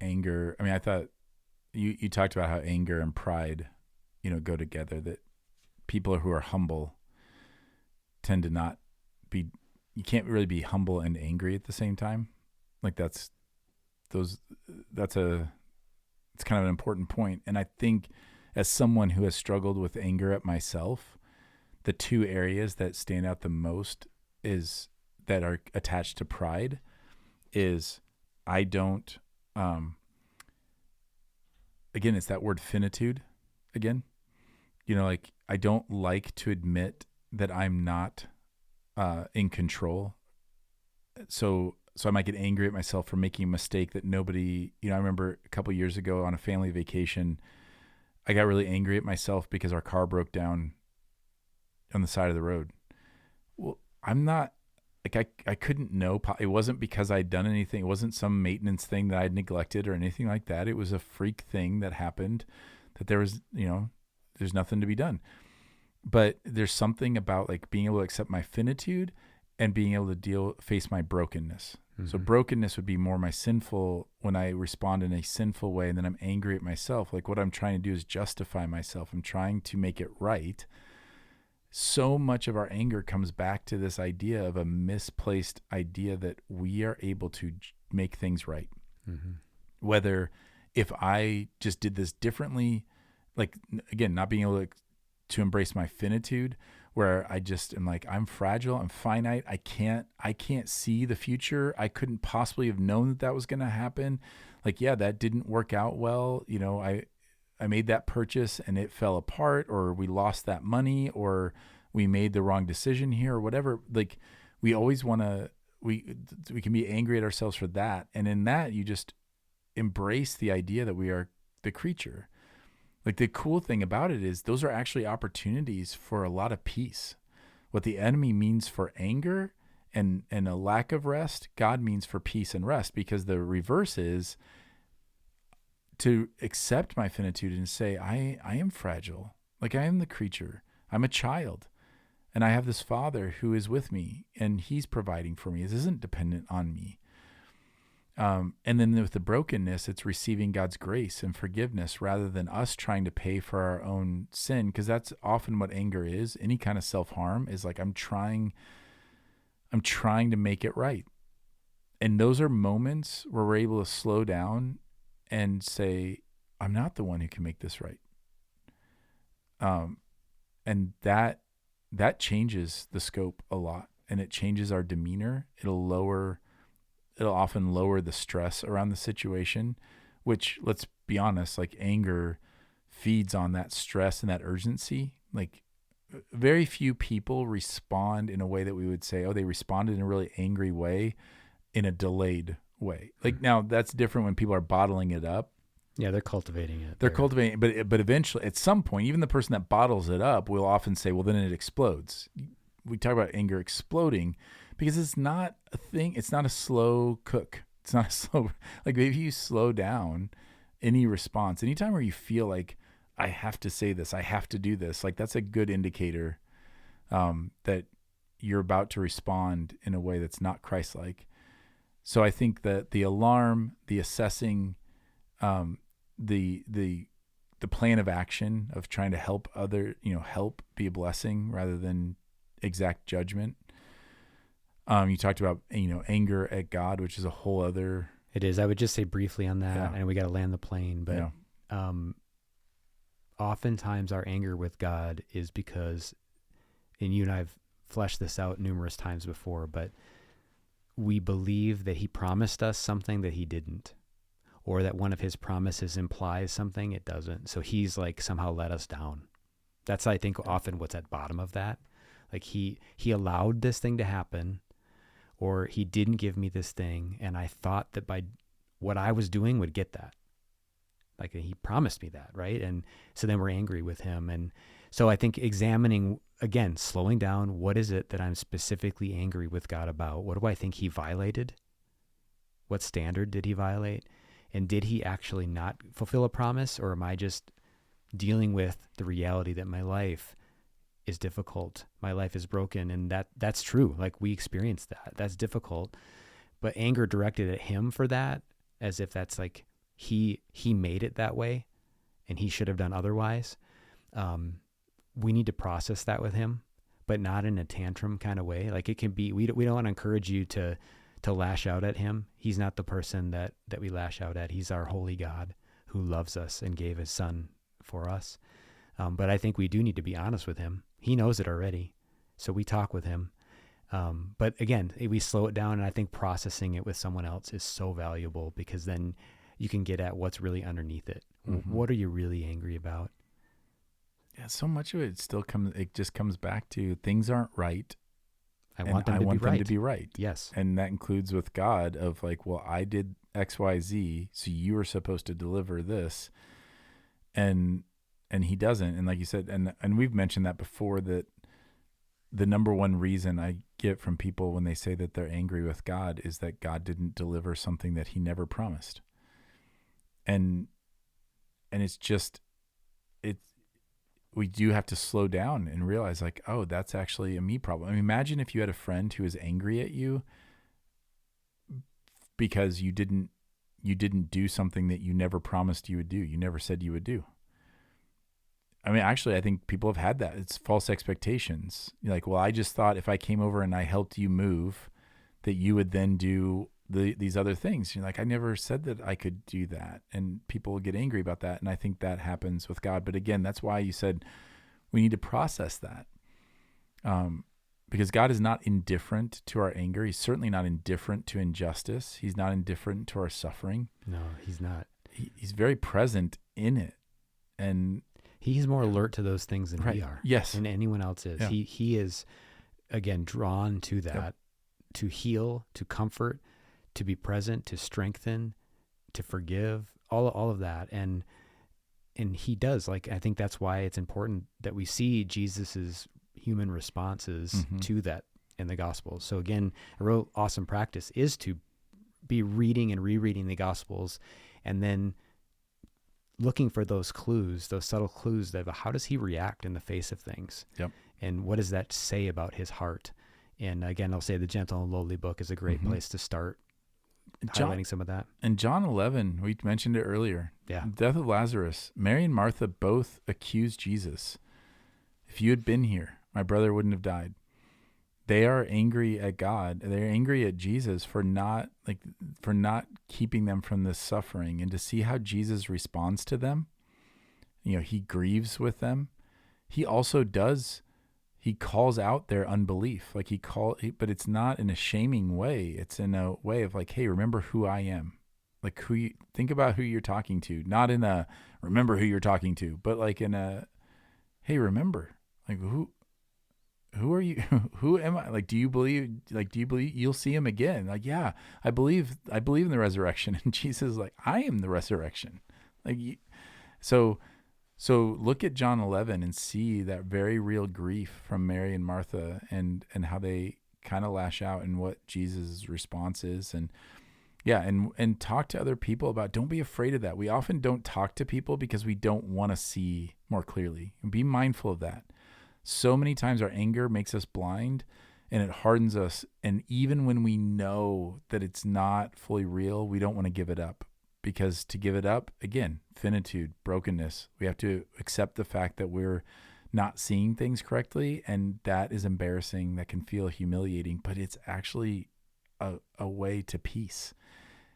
anger. I mean, I thought you talked about how anger and pride, go together, that people who are humble tend to not be, you can't really be humble and angry at the same time. Like it's kind of an important point. And I think as someone who has struggled with anger at myself, the two areas that stand out the most that are attached to pride is I don't, again, it's that word finitude again. I don't like to admit that I'm not in control. So I might get angry at myself for making a mistake that nobody, I remember a couple years ago on a family vacation, I got really angry at myself because our car broke down on the side of the road. Well, I'm not, I couldn't know. It wasn't because I'd done anything. It wasn't some maintenance thing that I'd neglected or anything like that. It was a freak thing that happened that there was, there's nothing to be done. But there's something about being able to accept my finitude and being able to face my brokenness. Mm-hmm. So brokenness would be more my sinful, when I respond in a sinful way and then I'm angry at myself. What I'm trying to do is justify myself. I'm trying to make it right. So much of our anger comes back to this idea of a misplaced idea that we are able to make things right. Mm-hmm. Whether if I just did this differently, again, not being able to embrace my finitude, where I just am I'm fragile, I'm finite, I can't see the future. I couldn't possibly have known that was going to happen. That didn't work out well. I made that purchase and it fell apart, or we lost that money, or we made the wrong decision here, or whatever. We always want to, we can be angry at ourselves for that. And in that, you just embrace the idea that we are the creature. The cool thing about it is those are actually opportunities for a lot of peace. What the enemy means for anger and a lack of rest, God means for peace and rest, because the reverse is to accept my finitude and say, I am fragile. Like, I am the creature. I'm a child. And I have this Father who is with me, and he's providing for me. This isn't dependent on me. And then with the brokenness, it's receiving God's grace and forgiveness rather than us trying to pay for our own sin, because that's often what anger is. Any kind of self-harm is like, I'm trying to make it right. And those are moments where we're able to slow down and say, I'm not the one who can make this right. And that changes the scope a lot, and it changes our demeanor. It'll often lower the stress around the situation, which, let's be honest, like, anger feeds on that stress and that urgency. Like, very few people respond in a way that we would say, oh, they responded in a really angry way, in a delayed way. Like, now that's different when people are bottling it up. Yeah, they're cultivating it. They're cultivating it, but eventually, at some point, even the person that bottles it up will often say, well, then it explodes. We talk about anger exploding because it's not a thing. It's not a slow cook. It's not a slow, like, if you slow down any response, anytime where you feel like, I have to say this, I have to do this, like, that's a good indicator that you're about to respond in a way that's not Christ-like. So I think that the alarm, the assessing, the plan of action of trying to help help be a blessing rather than exact judgment. You talked about, anger at God, which is a whole other. It is. I would just say briefly on that, Yeah. and we got to land the plane, but oftentimes our anger with God is because, and you and I've fleshed this out numerous times before, but we believe that he promised us something that he didn't, or that one of his promises implies something it doesn't. So he's like somehow let us down. That's, I think, often what's at bottom of that. Like, he allowed this thing to happen, or he didn't give me this thing, and I thought that by what I was doing would get that. Like, he promised me that, right? And so then we're angry with him. And so I think examining, again, slowing down, what is it that I'm specifically angry with God about? What do I think he violated? What standard did he violate? And did he actually not fulfill a promise, or am I just dealing with the reality that my life is difficult, my life is broken? And that's true. Like, we experience that. That's difficult. But anger directed at him for that, as if that's like he made it that way and he should have done otherwise. We need to process that with him, but not in a tantrum kind of way. Like, it can be, we don't want to encourage you to lash out at him. He's not the person that we lash out at. He's our holy God who loves us and gave his son for us. But I think we do need to be honest with him. He knows it already. So we talk with him. But again, we slow it down, and I think processing it with someone else is so valuable, because then you can get at what's really underneath it. Mm-hmm. What are you really angry about? Yeah, so much of it just comes back to things aren't right. I want them to be right. Yes. And that includes with God of like, well, I did X, Y, Z, so you were supposed to deliver this. And he doesn't. And like you said, and we've mentioned that before, that the number one reason I get from people when they say that they're angry with God is that God didn't deliver something that he never promised. And we do have to slow down and realize, like, oh, that's actually a me problem. I mean, imagine if you had a friend who was angry at you because you didn't do something that you never promised you would do. You never said you would do. I mean, actually, I think people have had that. It's false expectations. You're like, well, I just thought if I came over and I helped you move, that you would then do these other things. You're like, I never said that I could do that. And people get angry about that. And I think that happens with God. But again, that's why you said we need to process that. Because God is not indifferent to our anger. He's certainly not indifferent to injustice. He's not indifferent to our suffering. No, he's not. He's very present in it. And he's more alert to those things than right. we are. Yes. And anyone else is. Yeah. He is, again, drawn to that, yep. To heal, to comfort, to be present, to strengthen, to forgive, all of that. And he does. Like, I think that's why it's important that we see human responses Mm-hmm. to that in the Gospels. So again, a real awesome practice is to be reading and rereading the Gospels and then looking for those clues, those subtle clues that how does he react in the face of things? Yep. And what does that say about his heart? And again, I'll say the Gentle and Lowly book is a great Mm-hmm. place to start John, highlighting some of that. in John 11, we mentioned it earlier. Yeah. Death of Lazarus. Mary and Martha both accused Jesus. If you had been here, my brother wouldn't have died. They are angry at God. They're angry at Jesus for not keeping them from this suffering, and to see how Jesus responds to them. He grieves with them. He also he calls out their unbelief. But it's not in a shaming way. It's in a way of like, hey, remember who I am. Like think about who you're talking to, not in a remember who you're talking to, but like in a, hey, remember, like who are you? Who am I? Do you believe you'll see him again? Like, yeah, I believe in the resurrection. And Jesus is like, I am the resurrection. So look at John 11 and see that very real grief from Mary and Martha and how they kind of lash out and what Jesus' response is. And yeah, and talk to other people about, don't be afraid of that. We often don't talk to people because we don't want to see more clearly. And be mindful of that. So many times our anger makes us blind and it hardens us. And even when we know that it's not fully real, we don't want to give it up, because to give it up, again, finitude, brokenness, we have to accept the fact that we're not seeing things correctly. And that is embarrassing. That can feel humiliating, but it's actually a way to peace.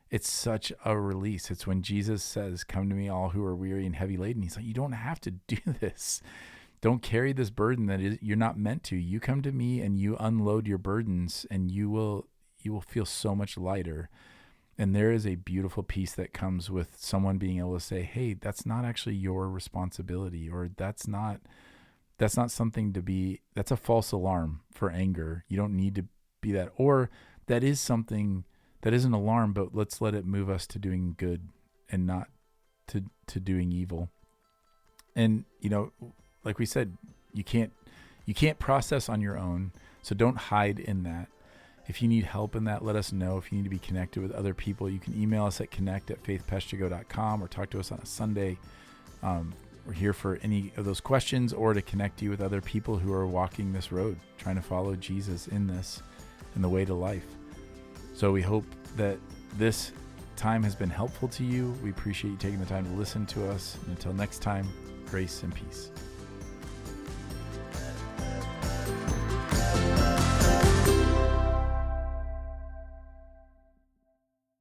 It's such a release. It's when Jesus says, come to me, all who are weary and heavy laden. He's like, you don't have to do this. Don't carry this burden you're not meant to. You come to me and you unload your burdens, and you will feel so much lighter. And there is a beautiful peace that comes with someone being able to say, hey, that's not actually your responsibility, or that's not something to be, that's a false alarm for anger. You don't need to be that. Or that is something that is an alarm, but let's let it move us to doing good and not to doing evil. And, like we said, you can't process on your own. So don't hide in that. If you need help in that, let us know. If you need to be connected with other people, you can email us at connect@faithpestchico.com or talk to us on a Sunday. We're here for any of those questions, or to connect you with other people who are walking this road, trying to follow Jesus in the way to life. So we hope that this time has been helpful to you. We appreciate you taking the time to listen to us. And until next time, grace and peace.